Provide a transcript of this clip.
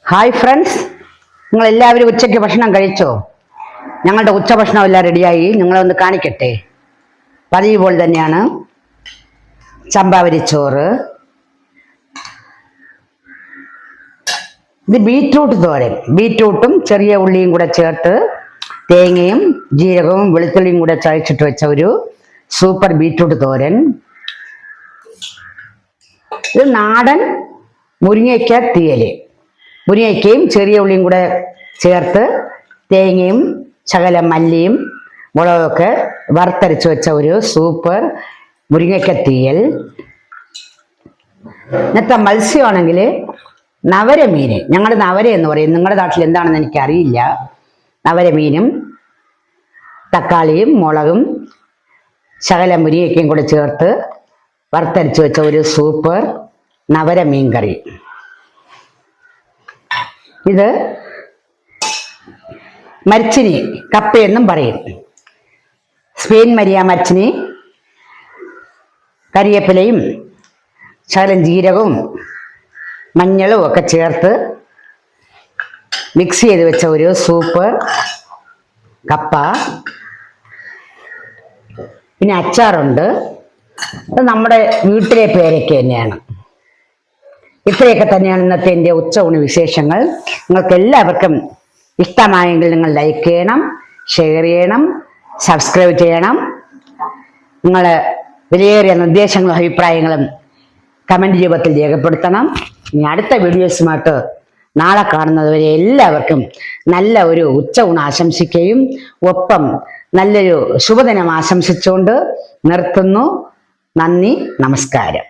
Hi friends, നിങ്ങളെല്ലാവരും ഉച്ചയ്ക്ക് ഭക്ഷണം കഴിച്ചോ? ഞങ്ങളുടെ ഉച്ചഭക്ഷണം എല്ലാം റെഡിയായി. നിങ്ങളൊന്ന് കാണിക്കട്ടെ. പതിവ് പോലെ തന്നെയാണ് ചമ്പാവരിച്ചോറ്, ഇത് ബീറ്റ്റൂട്ട് തോരൻ. ബീറ്റ്റൂട്ടും ചെറിയ ഉള്ളിയും കൂടെ ചേർത്ത് തേങ്ങയും ജീരകവും വെളുത്തുള്ളിയും കൂടെ ചതച്ചിട്ട് വെച്ച ഒരു സൂപ്പർ ബീറ്റ്റൂട്ട് തോരൻ. ഇത് നാടൻ മുരിങ്ങയ്ക്ക തീയല്. മുരിങ്ങയ്ക്കയും ചെറിയ ഉള്ളിയും കൂടെ ചേർത്ത് തേങ്ങയും ശകലം മല്ലിയും മുളകൊക്കെ വറുത്തരച്ച് വെച്ച ഒരു സൂപ്പർ മുരിങ്ങയ്ക്ക തീയൽ. ഇന്നത്തെ മത്സ്യമാണെങ്കിൽ നവരമീൻ. ഞങ്ങൾ നവര എന്ന് പറയും, നിങ്ങളുടെ നാട്ടിൽ എന്താണെന്ന് എനിക്കറിയില്ല. നവരമീനും തക്കാളിയും മുളകും ശകലം മുരിങ്ങയ്ക്കയും കൂടെ ചേർത്ത് വറുത്തരച്ച് വെച്ച ഒരു സൂപ്പർ നവരമീൻ കറി. ഇത് മരിച്ചിനി കപ്പയെന്നും പറയും. സ്പെയിൻ മരിയ മരിച്ചിനി കരിവേപ്പിലയും ശകലം ജീരകവും മഞ്ഞളും ഒക്കെ ചേർത്ത് മിക്സ് ചെയ്ത് വെച്ച ഒരു സൂപ്പർ കപ്പ. പിന്നെ അച്ചാറുണ്ട്. അത് നമ്മുടെ വീട്ടിലെ പേരയ്ക്ക തന്നെയാണ്. ഇത്രയൊക്കെ തന്നെയാണ് ഇന്നത്തെ എൻ്റെ ഉച്ചയൂണ് വിശേഷങ്ങൾ. നിങ്ങൾക്ക് എല്ലാവർക്കും ഇഷ്ടമായെങ്കിൽ നിങ്ങൾ ലൈക്ക് ചെയ്യണം, ഷെയർ ചെയ്യണം, സബ്സ്ക്രൈബ് ചെയ്യണം. നിങ്ങൾ വിലയേറിയ നിർദ്ദേശങ്ങളും അഭിപ്രായങ്ങളും കമൻറ്റ് രൂപത്തിൽ രേഖപ്പെടുത്തണം. ഇനി അടുത്ത വീഡിയോസുമായിട്ട് നാളെ കാണുന്നതുവരെ എല്ലാവർക്കും നല്ല ഒരു ഉച്ചയൂണ് ആശംസിക്കുകയും ഒപ്പം നല്ലൊരു ശുഭദിനം ആശംസിച്ചുകൊണ്ട് നിർത്തുന്നു. നന്ദി, നമസ്കാരം.